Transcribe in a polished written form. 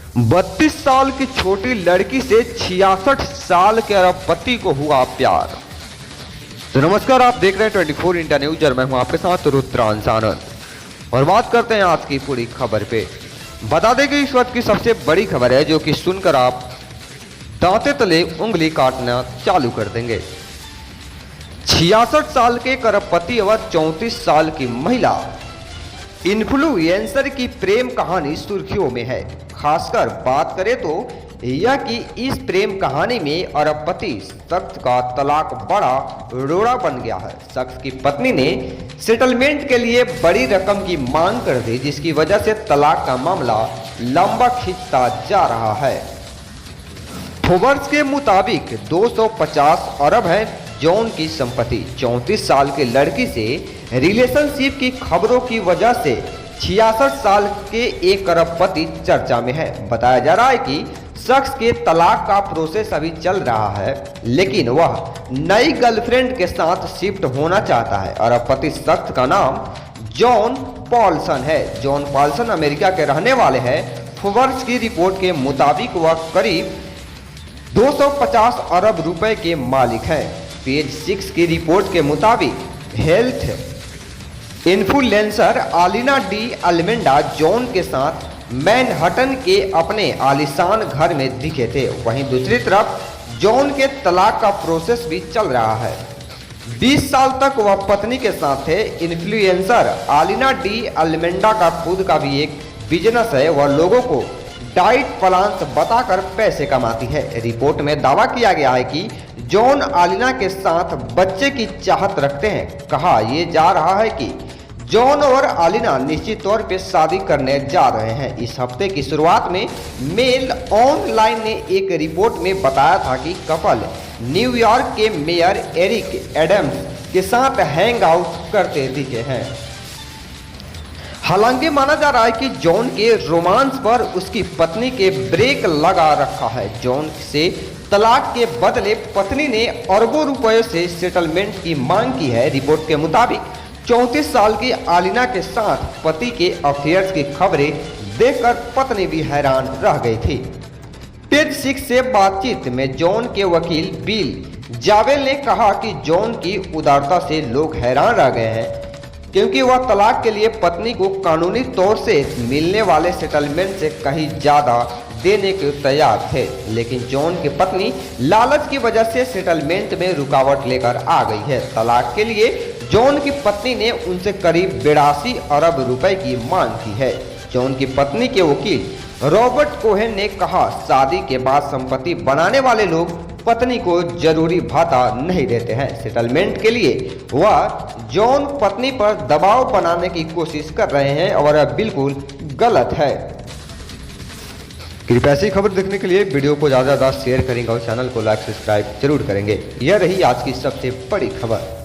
32 साल की छोटी लड़की से 66 साल के अरबपति को हुआ प्यार। तो नमस्कार, आप देख रहे हैं 24 इंडिया न्यूज और मैं हूं आपके साथ रुद्रांश आनंद। और बात करते हैं आज की पूरी खबर पे। बता दें कि इस वक्त की सबसे बड़ी खबर है जो कि सुनकर आप दांते तले उंगली काटना चालू कर देंगे। 66 साल के अरबपति और 34 साल की महिला इन्फ्लुएंसर की प्रेम कहानी सुर्खियों में है। खासकर बात करें तो यह कि इस प्रेम कहानी में अरबपति शख्स का तलाक बड़ा रोड़ा बन गया है। शख्स की पत्नी ने सेटलमेंट के लिए बड़ी रकम की मांग कर दी, जिसकी वजह से तलाक का मामला लंबा खिंचता जा रहा है। फोर्ब्स के मुताबिक 250 अरब है जॉन की संपत्ति। 34 साल की लड़की से रिलेशनशिप की खबरों की वजह से 66 साल के एक अरबपति चर्चा में है। बताया जा रहा है कि शख्स के तलाक का प्रोसेस अभी चल रहा है, लेकिन वह नई गर्लफ्रेंड के साथ शिफ्ट होना चाहता है। अरबपति शख्स का नाम जॉन पॉल्सन है। जॉन पॉल्सन अमेरिका के रहने वाले हैं। फोर्ब्स की रिपोर्ट के मुताबिक वह करीब 250 अरब रुपए के मालिक हैं। पेज 6 की रिपोर्ट के मुताबिक health influencer Alina D अल्मेंडा John के साथ मैनहट्टन के अपने आलीशान घर में दिखे थे। वहीं दूसरी तरफ जॉन के तलाक का प्रोसेस भी चल रहा है। 20 साल तक वह पत्नी के साथ थे। इन्फ्लुएंसर आलिना डी अल्मेंडा का खुद का भी एक बिजनेस है। वह लोगों को डाइट प्लान्स बताकर पैसे कमाती है। रिपोर्ट में दावा किया गया है कि जॉन आलिना के साथ बच्चे की चाहत रखते हैं। कहा यह जा रहा है कि जॉन और आलिना निश्चित तौर पे शादी करने जा रहे हैं। इस हफ्ते की शुरुआत में मेल ऑनलाइन ने एक रिपोर्ट में बताया था कि कपल न्यूयॉर्क के मेयर एरिक एडम्स के साथ हैंग आउट करते दिखे हैं। हालांकि माना जा रहा है कि जॉन के रोमांस पर उसकी पत्नी के ब्रेक लगा रखा है। जॉन से तलाक के बदले पत्नी ने अरबों रुपए से सेटलमेंट की मांग की है। रिपोर्ट के मुताबिक 34 साल की आलिना के साथ पति के अफेयर्स की खबरें देखकर पत्नी भी हैरान रह गई थी। पेज 6 से बातचीत में जॉन के वकील बिल जावेल ने कहा कि जॉन की उदारता से लोग हैरान रह गए हैं, क्योंकि वह तलाक के लिए पत्नी को कानूनी तौर से मिलने वाले सेटलमेंट से कहीं ज्यादा देने के तैयार थे। लेकिन जॉन की पत्नी लालच की वजह से सेटलमेंट में रुकावट लेकर आ गई है। तलाक के लिए जॉन की पत्नी ने उनसे करीब 82 अरब रुपए की मांग की है। जॉन की पत्नी के वकील रॉबर्ट कोहेन ने कहा, शादी के बाद संपत्ति बनाने वाले लोग पत्नी को जरूरी भाता नहीं देते हैं। सेटलमेंट के लिए वह जॉन पत्नी पर दबाव बनाने की कोशिश कर रहे हैं और यह बिल्कुल गलत है। कृपया ऐसी खबर देखने के लिए वीडियो को ज़्यादा से ज़्यादा शेयर करेंगे और चैनल को लाइक सब्सक्राइब जरूर करेंगे। यह रही आज की सबसे बड़ी खबर।